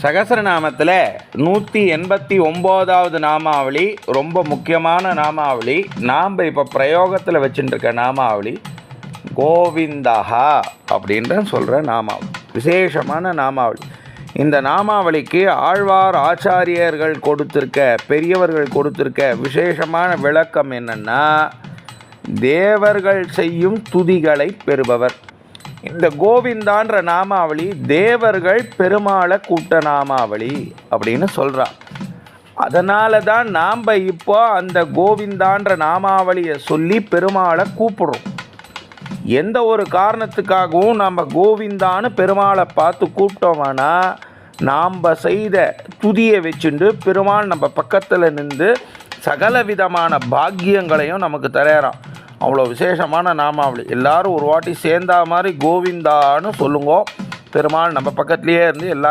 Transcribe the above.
சகஸ்ரநாமத்தில் 189வது நாமாவளி ரொம்ப முக்கியமான நாமாவளி. நாம் இப்போ பிரயோகத்தில் வச்சுட்டுருக்க நாமாவளி கோவிந்தஹா அப்படின்ற சொல்கிற நாமாவளி, விசேஷமான நாமாவளி. இந்த நாமாவளிக்கு ஆழ்வார் ஆச்சாரியர்கள் கொடுத்துருக்க, பெரியவர்கள் கொடுத்துருக்க விசேஷமான விளக்கம் என்னென்னா, தேவர்கள் செய்யும் துதிகளை பெறுபவர். இந்த கோவிந்தான்ற நாமாவளி தேவர்கள் பெருமாளை கூட்ட நாமாவளி அப்படின்னு சொல்கிறான். அதனால தான் நாம் இப்போ அந்த கோவிந்தான்ற நாமாவளியை சொல்லி பெருமாளை கூப்பிடுறோம். எந்த ஒரு காரணத்துக்காகவும் நம்ம கோவிந்தான்னு பெருமாளை பார்த்து கூப்பிட்டோம்னா, நாம் செய்த துதியை வச்சுண்டு பெருமாள் நம்ம பக்கத்தில் நின்று சகல விதமான பாக்கியங்களையும் நமக்கு தரேறான். அவ்வளோ விசேஷமான நாமாவளி. எல்லோரும் ஒரு வாட்டி சேர்ந்தா மாதிரி கோவிந்தான்னு சொல்லுங்க. பெருமாள் நம்ம பக்கத்துலேயே இருந்து எல்லா